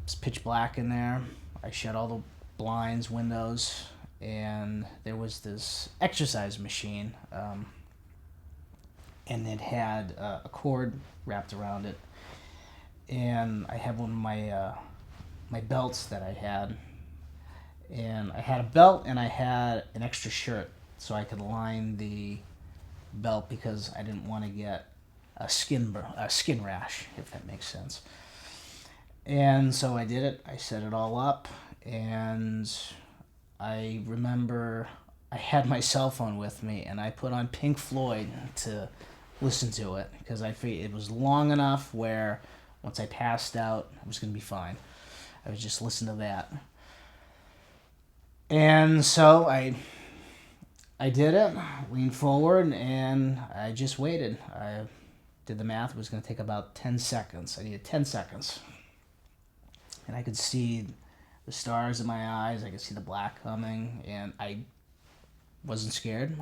It's pitch black in there. I shut all the blinds, windows, and there was this exercise machine, and it had a cord wrapped around it. And I had one of my belts that I had, and I had a belt and I had an extra shirt so I could line the belt because I didn't want to get a skin rash, if that makes sense. And so I did it. I set it all up, and I remember I had my cell phone with me, and I put on Pink Floyd to listen to it because I figured it was long enough where once I passed out, I was going to be fine. I would just listen to that. And so I did it, leaned forward, and I just waited. I did the math. It was going to take about 10 seconds. I needed 10 seconds. And I could see the stars in my eyes. I could see the black coming, and I wasn't scared.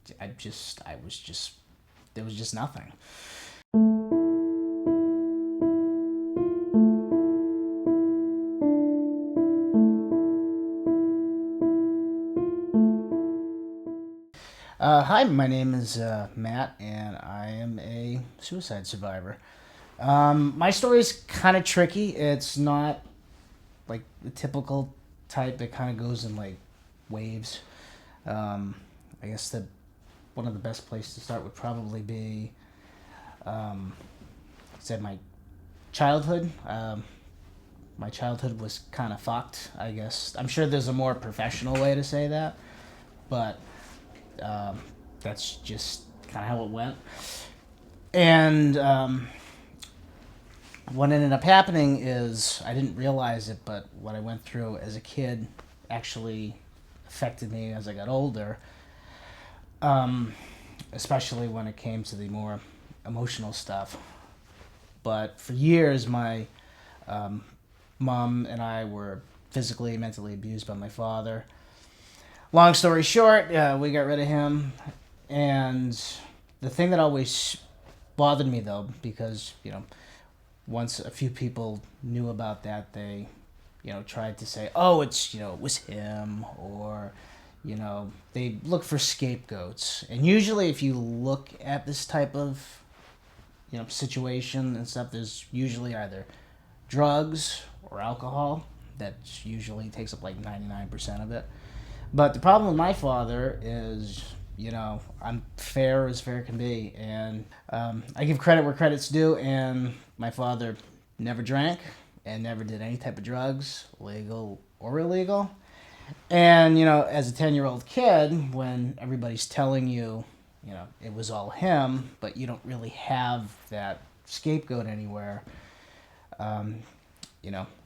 There was just nothing. Hi, my name is Matt, and I am a suicide survivor. My story is kind of tricky. It's not like the typical type. It kind of goes in like waves. I guess one of the best places to start would probably be, said my childhood. My childhood was kind of fucked, I guess. I'm sure there's a more professional way to say that, but that's just kind of how it went. And what ended up happening is I didn't realize it, but what I went through as a kid actually affected me as I got older, especially when it came to the more emotional stuff. But for years, my mom and I were physically and mentally abused by my father. Long story short, we got rid of him. And the thing that always bothered me, though, because, once a few people knew about that, they, tried to say, oh, it was him, or, they look for scapegoats. And usually if you look at this type of, situation and stuff, there's usually either drugs or alcohol. That usually takes up like 99% of it. But the problem with my father is, I'm fair as fair can be. And I give credit where credit's due. And my father never drank and never did any type of drugs, legal or illegal. And, as a 10-year-old kid, when everybody's telling you, it was all him, but you don't really have that scapegoat anywhere, I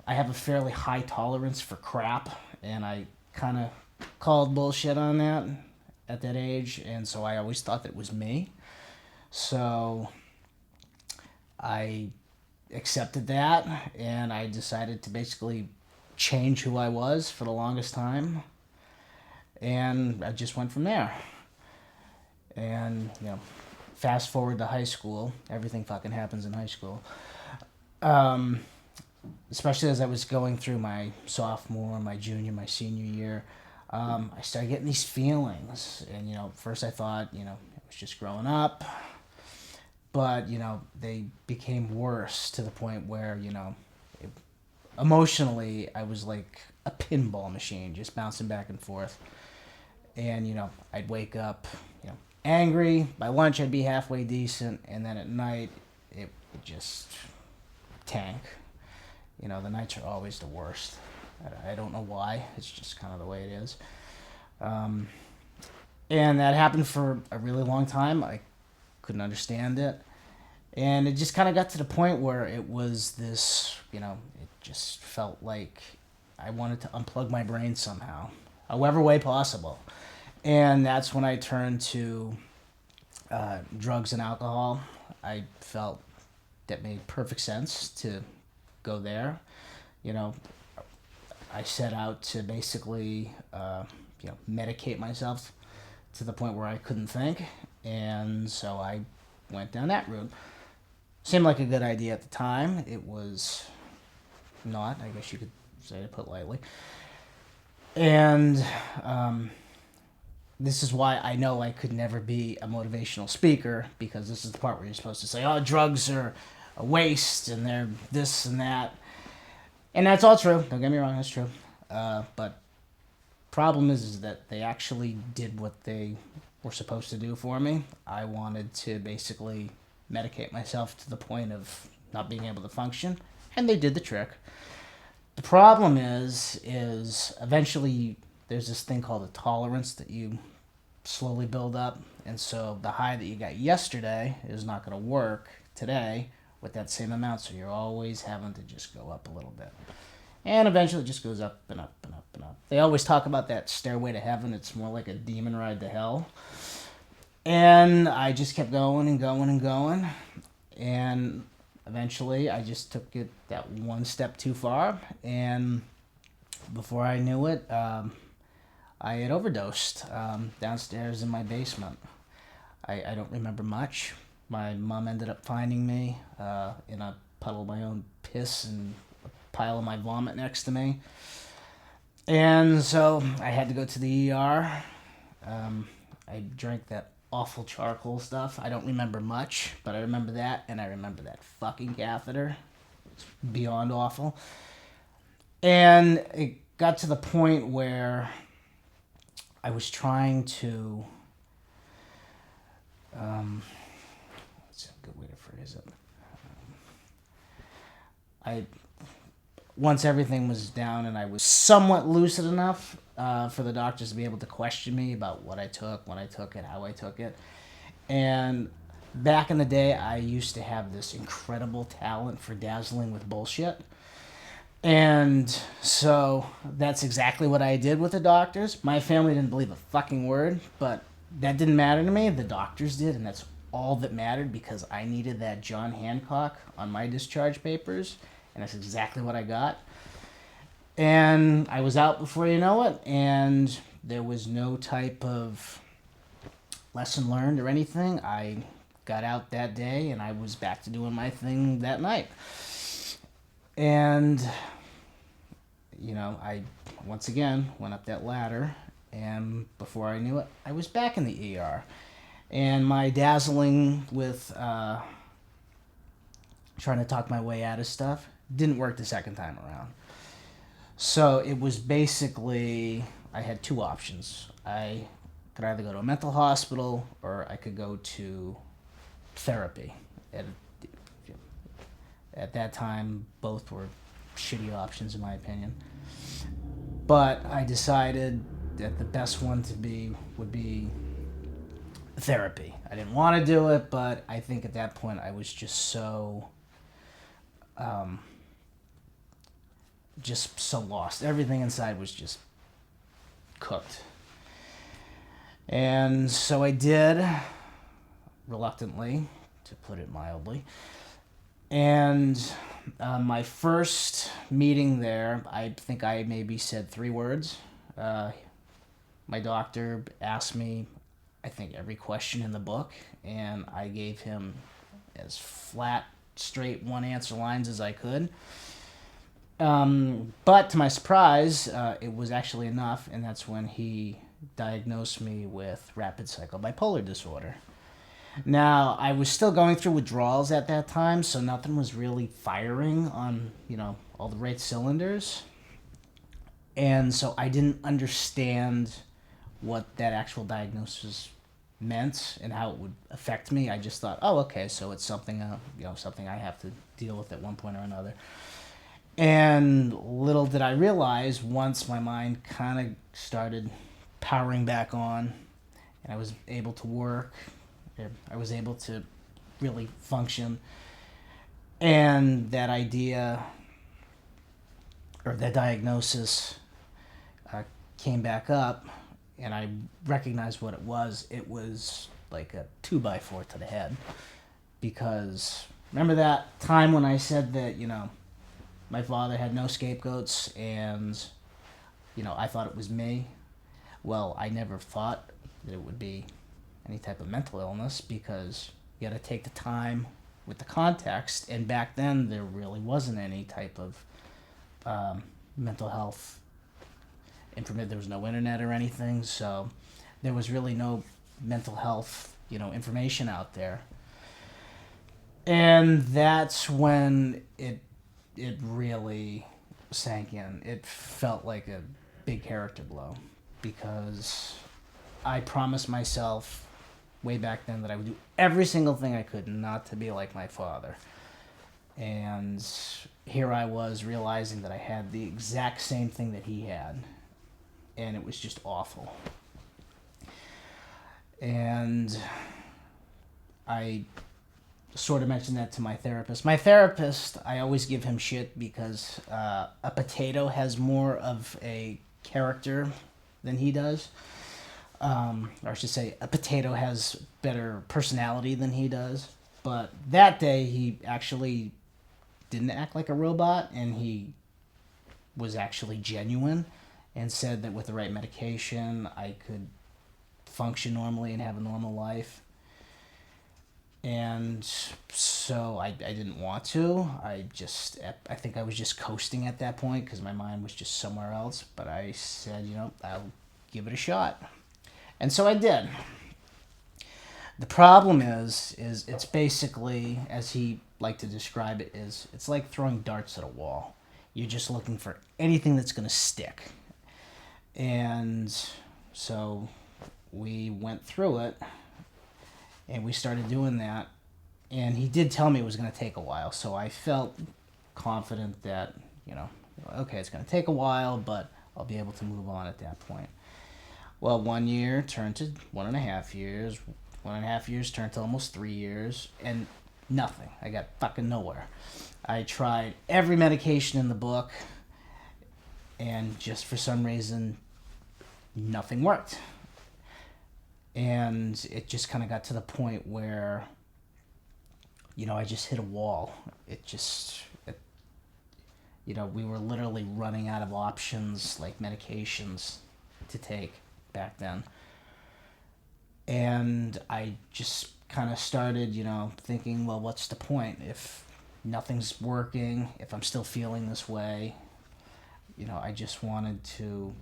have a fairly high tolerance for crap. And I kind of called bullshit on that at that age, and so I always thought that it was me. So I accepted that, and I decided to basically change who I was for the longest time, and I just went from there. And fast forward to high school, everything fucking happens in high school. Especially as I was going through my sophomore, my junior, my senior year, I started getting these feelings. And, first I thought, it was just growing up. But, they became worse to the point where, emotionally, I was like a pinball machine, just bouncing back and forth. And, I'd wake up, angry. By lunch, I'd be halfway decent. And then at night, it would just tank. The nights are always the worst. I don't know why. It's just kind of the way it is. And that happened for a really long time. I couldn't understand it. And it just kind of got to the point where it was this, it just felt like I wanted to unplug my brain somehow, however way possible. And that's when I turned to drugs and alcohol. I felt that made perfect sense to go there. I set out to basically, medicate myself to the point where I couldn't think, and so I went down that route. Seemed like a good idea at the time. It was not, I guess you could say, to put lightly. And this is why I know I could never be a motivational speaker, because this is the part where you're supposed to say, oh, drugs are a waste and they're this and that. And that's all true. Don't get me wrong, that's true. But problem is that they actually did what they were supposed to do for me. I wanted to basically medicate myself to the point of not being able to function, and they did the trick. The problem is eventually there's this thing called a tolerance that you slowly build up, and so the high that you got yesterday is not going to work today with that same amount, so you're always having to just go up a little bit. And eventually it just goes up and up and up and up. They always talk about that stairway to heaven. It's more like a demon ride to hell. And I just kept going and going and going. And eventually I just took it that one step too far. And before I knew it, I had overdosed downstairs in my basement. I don't remember much. My mom ended up finding me in a puddle of my own piss and pile of my vomit next to me. And so I had to go to the ER. I drank that awful charcoal stuff. I don't remember much, but I remember that, and I remember that fucking catheter. It's beyond awful. And it got to the point where I was trying to... what's a good way to phrase it? Once everything was down and I was somewhat lucid enough for the doctors to be able to question me about what I took, when I took it, how I took it. And back in the day, I used to have this incredible talent for dazzling with bullshit. And so that's exactly what I did with the doctors. My family didn't believe a fucking word, but that didn't matter to me. The doctors did, and that's all that mattered, because I needed that John Hancock on my discharge papers. And that's exactly what I got. And I was out before you know it, and there was no type of lesson learned or anything. I got out that day, and I was back to doing my thing that night. And, I once again went up that ladder, and before I knew it, I was back in the ER. And my dazzling with trying to talk my way out of stuff didn't work the second time around. So it was basically, I had two options. I could either go to a mental hospital or I could go to therapy. At that time, both were shitty options in my opinion. But I decided that the best one to be would be therapy. I didn't want to do it, but I think at that point I was just so lost. Everything inside was just cooked. And so I did, reluctantly, to put it mildly. And my first meeting there, I think I maybe said 3 words. My doctor asked me, I think, every question in the book, and I gave him as flat, straight, one-answer lines as I could. But to my surprise, it was actually enough, and that's when he diagnosed me with rapid bipolar disorder. Now, I was still going through withdrawals at that time, so nothing was really firing on, all the right cylinders. And so I didn't understand what that actual diagnosis meant and how it would affect me. I just thought, oh, okay, so it's something, something I have to deal with at one point or another. And little did I realize, once my mind kind of started powering back on and I was able to work, I was able to really function, and that idea or that diagnosis came back up, and I recognized what it was. It was like a 2x4 to the head. Because remember that time when I said that, my father had no scapegoats and, I thought it was me? Well, I never thought that it would be any type of mental illness, because you got to take the time with the context, and back then there really wasn't any type of mental health information. There was no internet or anything, so there was really no mental health, information out there. And that's when it really sank in. It felt like a big character blow because I promised myself way back then that I would do every single thing I could not to be like my father. And here I was realizing that I had the exact same thing that he had. And it was just awful. And I sort of mentioned that to my therapist. My therapist, I always give him shit because a potato has more of a character than he does. Or I should say, a potato has better personality than he does. But that day, he actually didn't act like a robot, and he was actually genuine and said that with the right medication, I could function normally and have a normal life. And so I didn't want to. I think I was just coasting at that point because my mind was just somewhere else. But I said, I'll give it a shot. And so I did. The problem is it's basically, as he liked to describe it, it's like throwing darts at a wall. You're just looking for anything that's going to stick. And so we went through it, and we started doing that. And he did tell me it was going to take a while, so I felt confident that, okay, it's going to take a while, but I'll be able to move on at that point. Well, 1 year turned to 1.5 years. 1.5 years turned to almost 3 years, and nothing. I got fucking nowhere. I tried every medication in the book, and just for some reason, nothing worked. And it just kind of got to the point where, I just hit a wall. We were literally running out of options, like medications to take back then. And I just kind of started, thinking, well, what's the point? If nothing's working, if I'm still feeling this way, I just wanted to,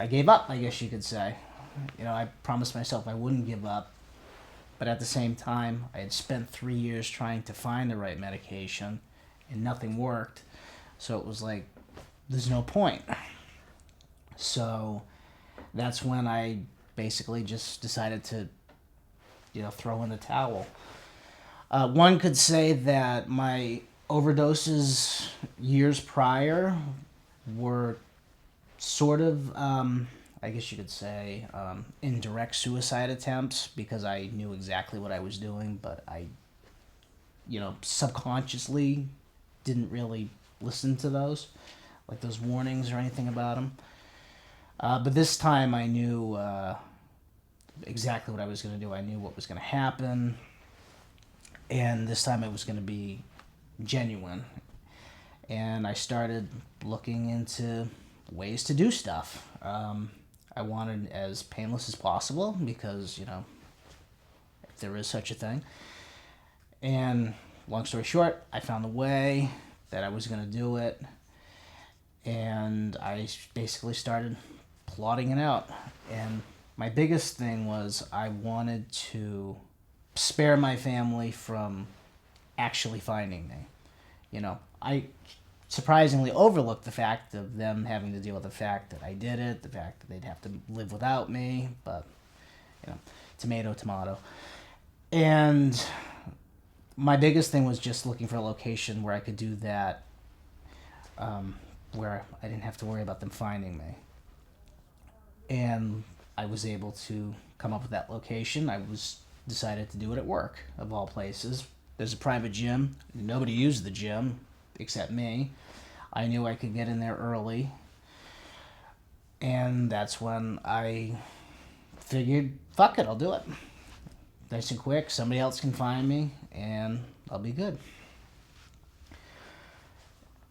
I gave up, I guess you could say. I promised myself I wouldn't give up. But at the same time, I had spent 3 years trying to find the right medication, and nothing worked. So it was like, there's no point. So that's when I basically just decided to, throw in the towel. One could say that my overdoses years prior were sort of, I guess you could say, indirect suicide attempts because I knew exactly what I was doing, but I, subconsciously didn't really listen to those warnings or anything about them. But this time I knew exactly what I was going to do. I knew what was going to happen. And this time it was going to be genuine. And I started looking into ways to do stuff. I wanted as painless as possible because, if there is such a thing. And long story short, I found a way that I was going to do it. And I basically started plotting it out. And my biggest thing was I wanted to spare my family from actually finding me. I surprisingly overlooked the fact of them having to deal with the fact that I did it, the fact that they'd have to live without me, but, tomato, tomato. And my biggest thing was just looking for a location where I could do that, where I didn't have to worry about them finding me. And I was able to come up with that location. Decided to do it at work, of all places. There's a private gym. Nobody used the gym except me. I knew I could get in there early. And that's when I figured, fuck it, I'll do it. Nice and quick, somebody else can find me, and I'll be good.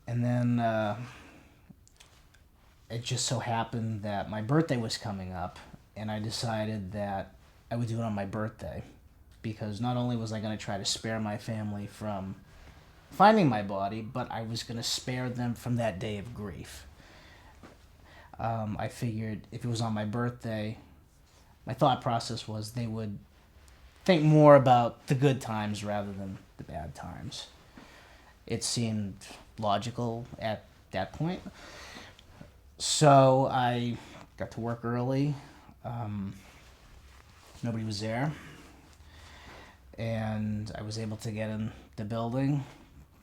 And then it just so happened that my birthday was coming up, and I decided that I would do it on my birthday, because not only was I going to try to spare my family from finding my body, but I was going to spare them from that day of grief. I figured if it was on my birthday, my thought process was they would think more about the good times rather than the bad times. It seemed logical at that point. So I got to work early. Nobody was there. And I was able to get in the building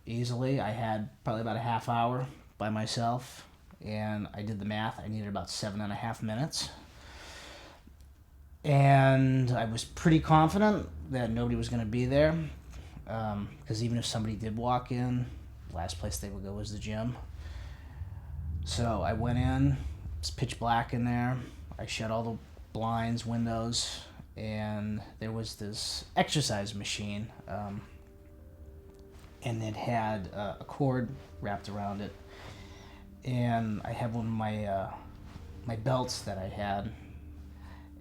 easily. I had probably about a half hour by myself. And I did the math. I needed about 7.5 minutes. And I was pretty confident that nobody was going to be there. Because even if somebody did walk in, the last place they would go was the gym. So I went in. It's pitch black in there. I shut all the blinds, windows, and there was this exercise machine. And it had a cord wrapped around it. And I had one of my belts that I had.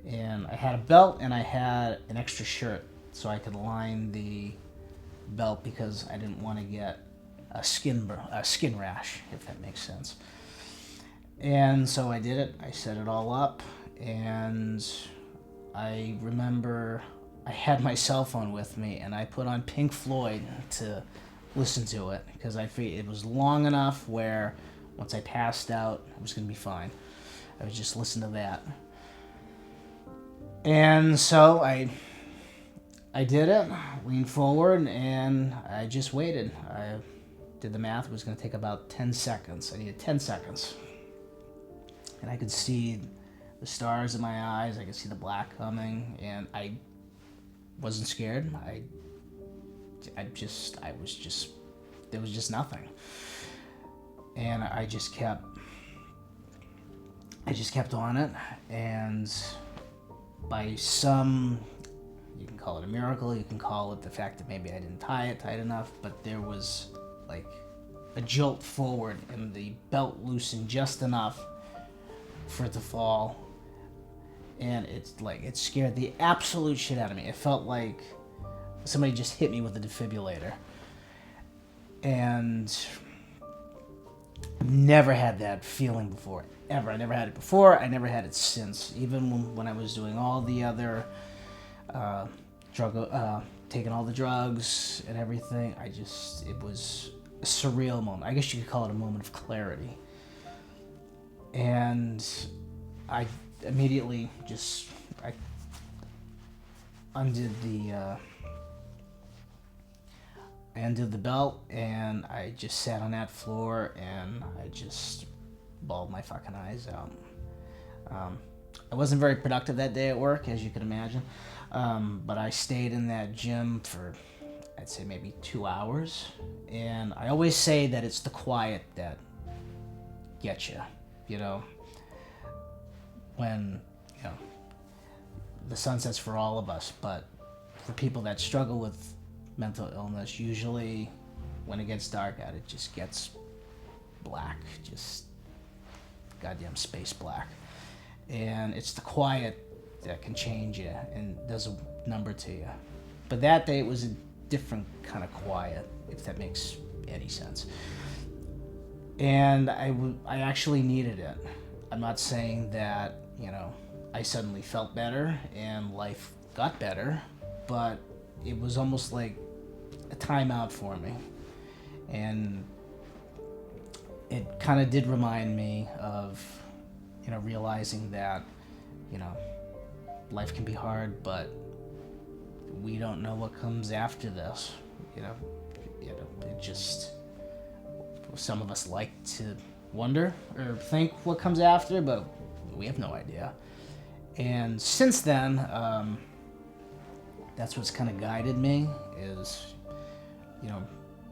And I had a belt and I had an extra shirt so I could line the belt because I didn't want to get a skin rash, if that makes sense. And so I did it. I set it all up, and I remember I had my cell phone with me, and I put on Pink Floyd to listen to it because I figured it was long enough where once I passed out, it was going to be fine. I would just listen to that. And so I did it, leaned forward, and I just waited. I did the math. It was going to take about 10 seconds. I needed 10 seconds. And I could see the stars in my eyes. I could see the black coming, and I wasn't scared. There was just nothing. And I just kept on it, and by some, you can call it a miracle, you can call it the fact that maybe I didn't tie it tight enough, but there was like a jolt forward and the belt loosened just enough for it to fall, and it scared the absolute shit out of me. It felt like somebody just hit me with a defibrillator. And never had that feeling before, ever. I never had it before. I never had it since. Even when I was doing all the other taking all the drugs and everything, it was a surreal moment. I guess you could call it a moment of clarity. And I immediately I undid the belt, and I just sat on that floor and I just bawled my fucking eyes out. I wasn't very productive that day at work, as you can imagine, but I stayed in that gym for, I'd say, maybe 2 hours. And I always say that it's the quiet that gets you, when, the sun sets for all of us, but for people that struggle with mental illness, usually when it gets dark out, it just gets black, just goddamn space black. And it's the quiet that can change you and does a number to you. But that day it was a different kind of quiet, if that makes any sense. And I actually needed it. I'm not saying that, I suddenly felt better and life got better, but it was almost like a timeout for me. And it kind of did remind me of, realizing that, life can be hard, but we don't know what comes after this. It just, some of us like to wonder or think what comes after, but we have no idea. And since then, that's what's kind of guided me is,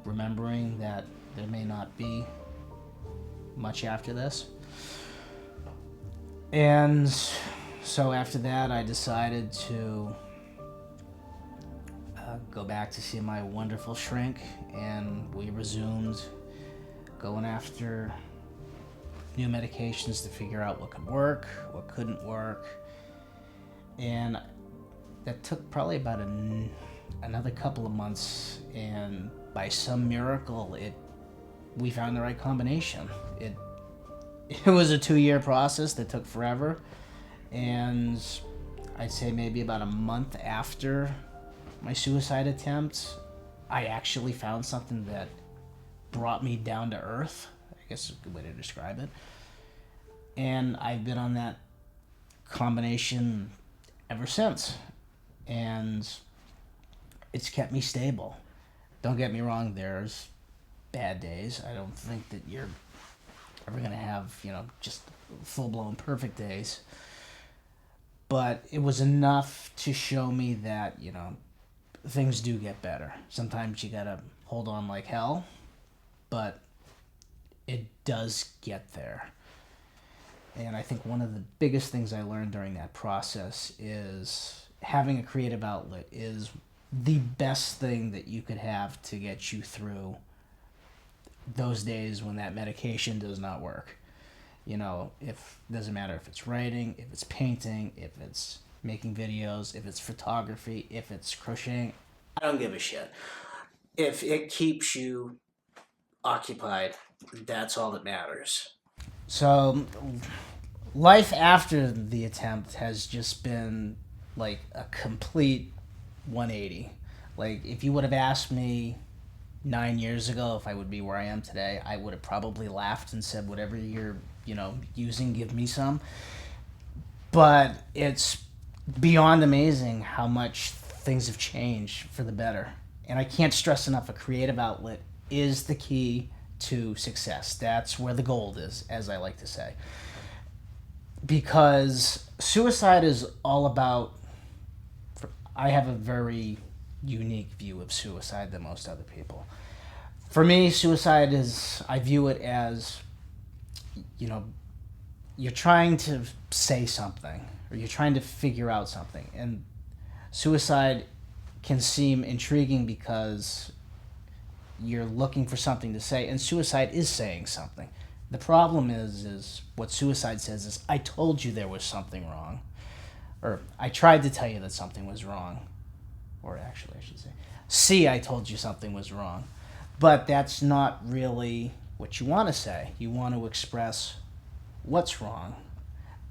remembering that there may not be much after this. And so after that, I decided to go back to see my wonderful shrink, and we resumed going after new medications to figure out what could work, what couldn't work. And that took probably about another couple of months, and by some miracle, we found the right combination. It was a 2-year process that took forever, and I'd say maybe about a month after my suicide attempt, I actually found something that brought me down to earth. I guess is a good way to describe it. And I've been on that combination ever since. And it's kept me stable. Don't get me wrong, there's bad days. I don't think that you're ever going to have, just full-blown perfect days. But it was enough to show me that, things do get better. Sometimes you got to hold on like hell, but it does get there. And I think one of the biggest things I learned during that process is having a creative outlet is the best thing that you could have to get you through those days when that medication does not work. If doesn't matter if it's writing, if it's painting, if it's making videos, if it's photography, if it's crocheting, I don't give a shit. If it keeps you occupied, that's all that matters. So life after the attempt has just been like a complete 180. Like, if you would have asked me 9 years ago if I would be where I am today, I would have probably laughed and said, whatever you're, using, give me some. But it's beyond amazing how much things have changed for the better. And I can't stress enough, a creative outlet is the key to success. That's where the gold is, as I like to say. Because suicide is all about, I have a very unique view of suicide than most other people. For me, suicide is, I view it as, you're trying to say something, or you're trying to figure out something. And suicide can seem intriguing because you're looking for something to say, and suicide is saying something. The problem is what suicide says is, I told you there was something wrong. Or, I tried to tell you that something was wrong. Or actually, I should say, see, I told you something was wrong. But that's not really what you want to say. You want to express what's wrong.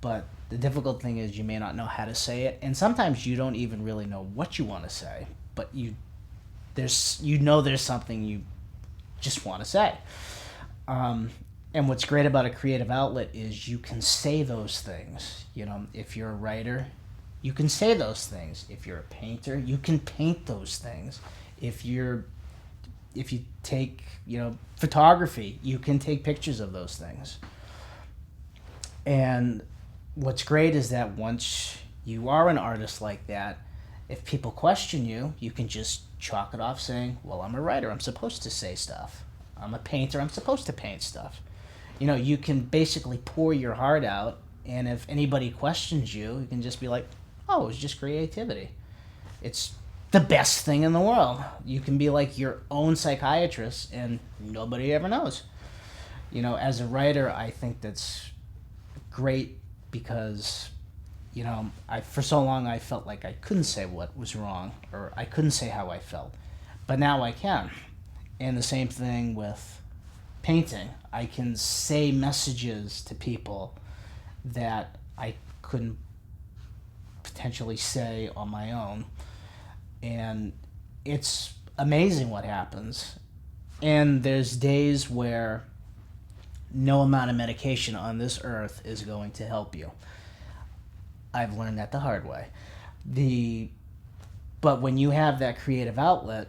But the difficult thing is you may not know how to say it. And sometimes you don't even really know what you want to say. But there's something you just want to say. And what's great about a creative outlet is you can say those things. If you're a writer, you can say those things. If you're a painter, you can paint those things. If you take, photography, you can take pictures of those things. And what's great is that once you are an artist like that, if people question you, you can just chalk it off saying, well, I'm a writer, I'm supposed to say stuff. I'm a painter, I'm supposed to paint stuff. You can basically pour your heart out, and if anybody questions you, you can just be like, oh, it's just creativity. It's the best thing in the world. You can be like your own psychiatrist, and nobody ever knows. As a writer, I think that's great because, for so long I felt like I couldn't say what was wrong, or I couldn't say how I felt. But now I can. And the same thing with painting. I can say messages to people that I couldn't potentially say on my own. And it's amazing what happens. And there's days where no amount of medication on this earth is going to help you. I've learned that the hard way. But when you have that creative outlet,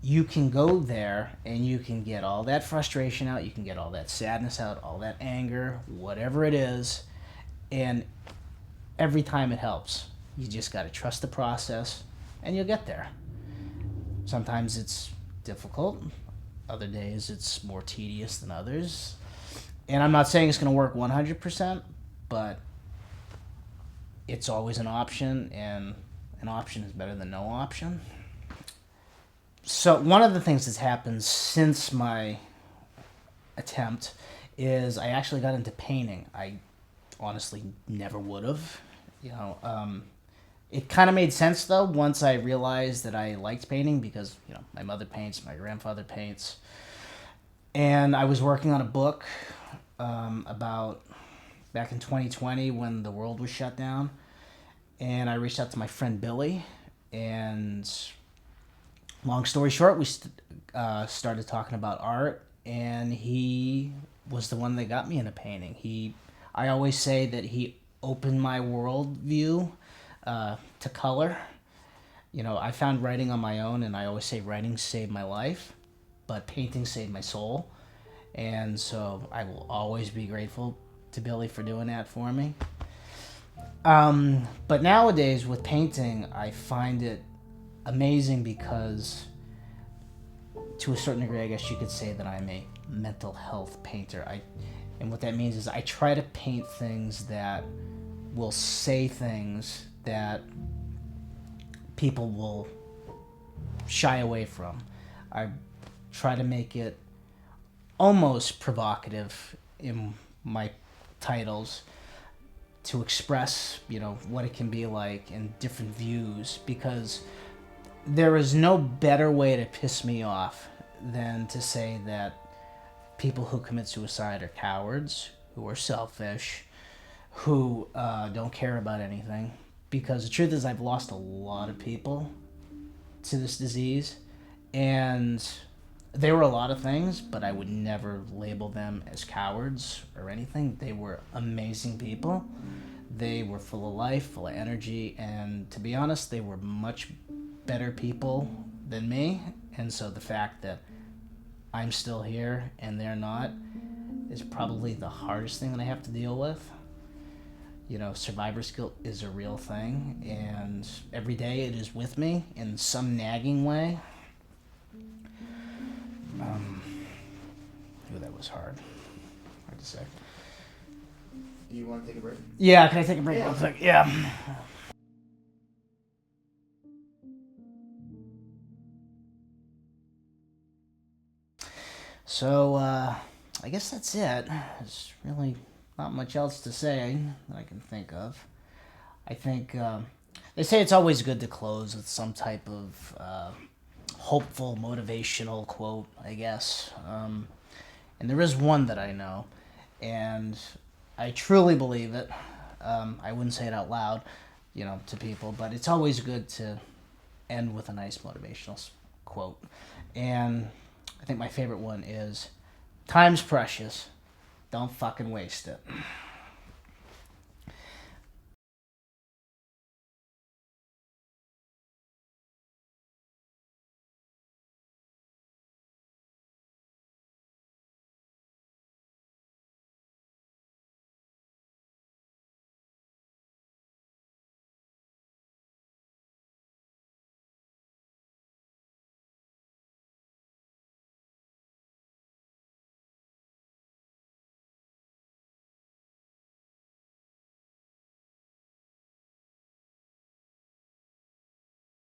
you can go there and you can get all that frustration out, you can get all that sadness out, all that anger, whatever it is, and every time it helps. You just got to trust the process, and you'll get there. Sometimes it's difficult. Other days it's more tedious than others. And I'm not saying it's going to work 100%, but it's always an option, and an option is better than no option. So one of the things that's happened since my attempt is I actually got into painting. I honestly never would have. It kind of made sense though once I realized that I liked painting because my mother paints, my grandfather paints, and I was working on a book about back in 2020 when the world was shut down, and I reached out to my friend Billy, and long story short, we started talking about art, and he was the one that got me into painting. I always say that he opened my worldview to color. I found writing on my own, and I always say writing saved my life, but painting saved my soul. And so I will always be grateful to Billy for doing that for me. But nowadays with painting, I find it amazing because to a certain degree, I guess you could say that I'm a mental health painter. And what that means is I try to paint things that will say things that people will shy away from. I try to make it almost provocative in my titles to express, what it can be like and different views, because there is no better way to piss me off than to say that people who commit suicide are cowards, who are selfish, who don't care about anything. Because the truth is, I've lost a lot of people to this disease, and they were a lot of things, but I would never label them as cowards or anything. They were amazing people. They were full of life, full of energy, and to be honest, they were much better people than me. And so the fact that I'm still here and they're not is probably the hardest thing that I have to deal with. Survivor's guilt is a real thing, and every day it is with me in some nagging way. That was hard to say. Do you want to take a break? Yeah, can I take a break real quick? Yeah. So, I guess that's it. There's really not much else to say that I can think of. I think they say it's always good to close with some type of hopeful, motivational quote, I guess. And there is one that I know, and I truly believe it. I wouldn't say it out loud, to people, but it's always good to end with a nice motivational quote. And I think my favorite one is, "Time's precious. Don't fucking waste it."